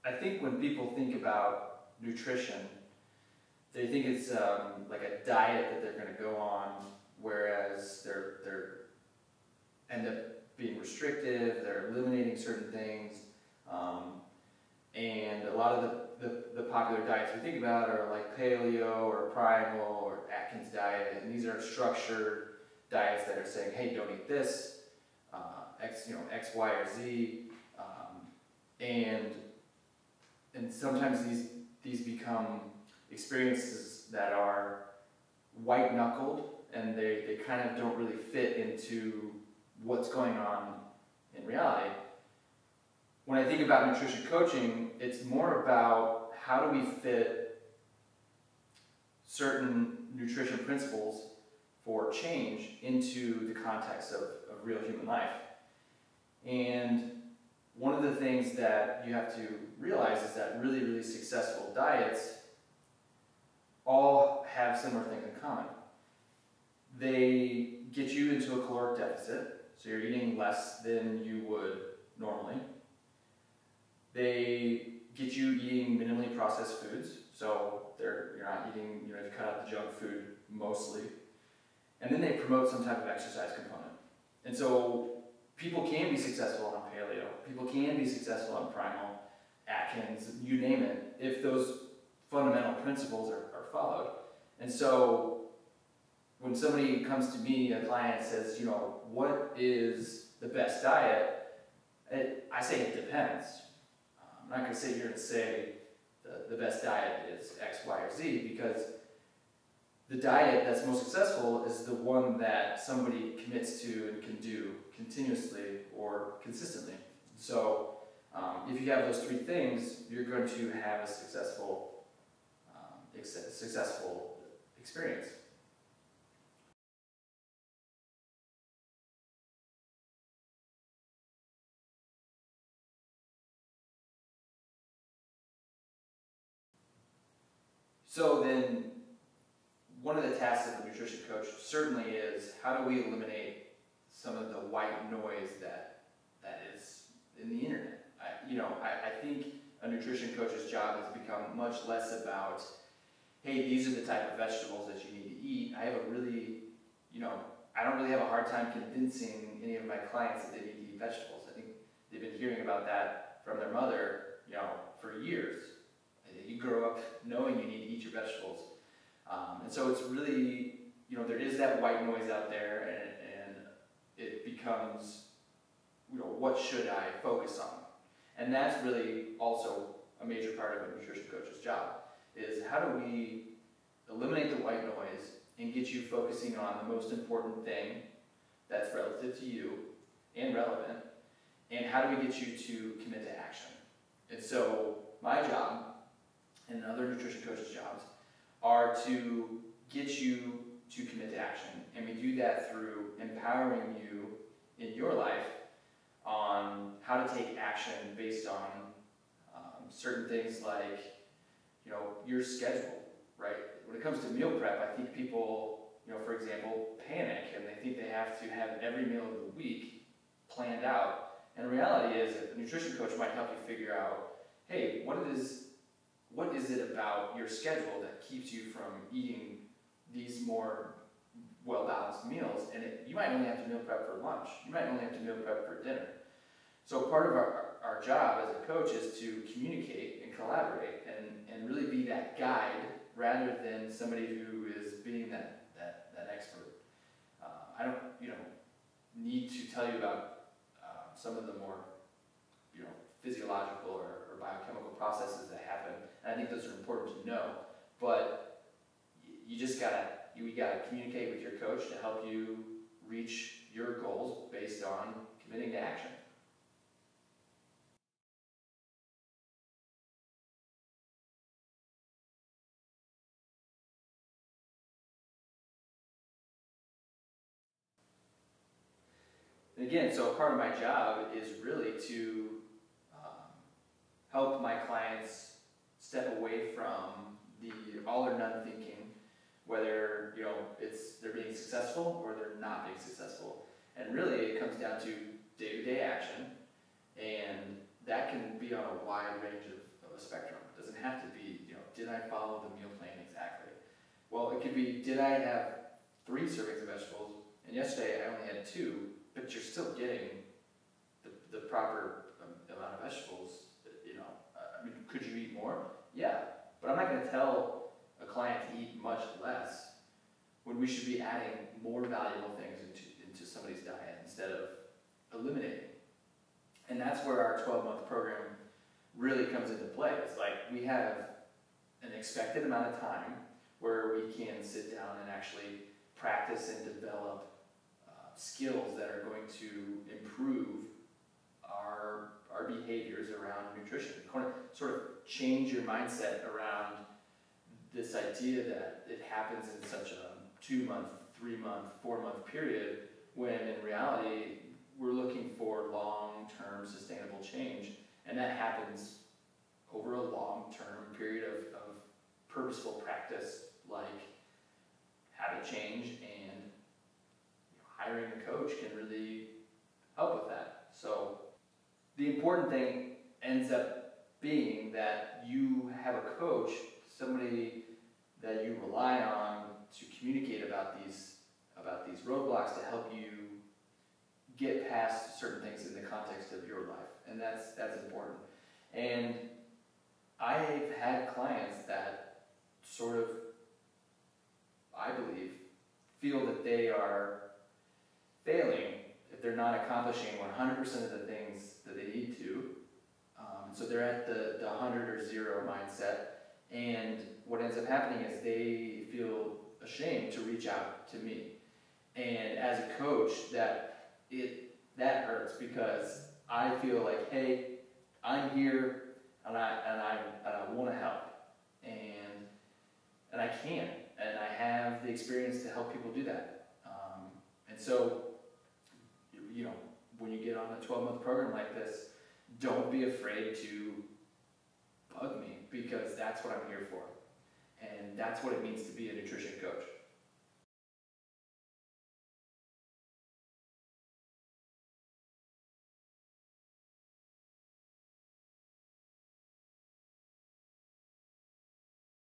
I think when people think about nutrition, they think it's like a diet that they're going to go on, whereas they're end up being restrictive, they're eliminating certain things, and a lot of the popular diets we think about are like paleo or primal or Atkins diet, and these are structured diets that are saying, hey, don't eat this, X, Y, or Z, and sometimes these become experiences that are white-knuckled, and they kind of don't really fit into what's going on in reality. When I think about nutrition coaching, it's more about how do we fit certain nutrition principles for change into the context of real human life. And one of the things that you have to realize is that really, really successful diets all have similar things in common. They get you into a caloric deficit, so you're eating less than you would normally. They get you eating minimally processed foods, so you're not eating, you cut out the junk food mostly. And then they promote some type of exercise component. And so people can be successful on paleo, people can be successful on primal, Atkins, you name it, if those fundamental principles are followed. And so when somebody comes to me, a client says, what is the best diet? I say it depends. I'm not going to sit here and say the best diet is X, Y, or Z, because the diet that's most successful is the one that somebody commits to and can do continuously or consistently. So if you have those three things, you're going to have a successful experience. So then, one of the tasks of a nutrition coach certainly is how do we eliminate some of the white noise that is in the internet. I think a nutrition coach's job has become much less about, hey, these are the type of vegetables that you need to eat. I don't really have a hard time convincing any of my clients that they need to eat vegetables. I think they've been hearing about that from their mother, for years. You grow up knowing you need to eat your vegetables. And so it's really, there is that white noise out there, and it becomes, what should I focus on? And that's really also a major part of a nutrition coach's job, is how do we eliminate the white noise and get you focusing on the most important thing that's relative to you and relevant, and how do we get you to commit to action? And so my job and other nutrition coaches' jobs are to get you to commit to action. And we do that through empowering you in your life on how to take action based on certain things like, your schedule, right? When it comes to meal prep, I think people, for example, panic and they think they have to have every meal of the week planned out. And the reality is that a nutrition coach might help you figure out, hey, what is it about your schedule that keeps you from eating these more well-balanced meals? And you might only have to meal prep for lunch. You might only have to meal prep for dinner. So part of our job as a coach is to communicate and collaborate and really be that guide rather than somebody who is being that expert. I don't need to tell you about some of the more physiological or biochemical processes that happen. And I think those are important to know, but we gotta communicate with your coach to help you reach your goals based on committing to action. And again, so part of my job is really to help my clients step away from the all or none thinking, whether they're being successful or they're not being successful. And really it comes down to day-to-day action, and that can be on a wide range a spectrum. It doesn't have to be, did I follow the meal plan exactly? Well, it could be, did I have 3 servings of vegetables, and yesterday I only had 2, but you're still getting the proper amount of vegetables. I mean, could you eat more? Yeah, but I'm not going to tell a client to eat much less when we should be adding more valuable things into somebody's diet instead of eliminating. And that's where our 12-month program really comes into play. It's like we have an expected amount of time where we can sit down and actually practice and develop skills that are going to improve our behaviors around nutrition. Sort of change your mindset around this idea that it happens in such a 2-month, 3-month, 4-month period, when in reality we're looking for long-term sustainable change, and that happens over a long-term period of purposeful practice, like habit change, and hiring a coach can really help with that. So the important thing ends up being that you have a coach, somebody that you rely on to communicate about these roadblocks to help you get past certain things in the context of your life, and that's important. And I've had clients that sort of, I believe, feel that they are failing if they're not accomplishing 100% of the things that they need to. So they're at the 100 or 0 mindset, and what ends up happening is they feel ashamed to reach out to me. And as a coach, that hurts, because I feel like, hey, I'm here and I want to help, and I can, and I have the experience to help people do that. And so, when you get on a 12-month program like this, don't be afraid to bug me, because that's what I'm here for, and that's what it means to be a nutrition coach.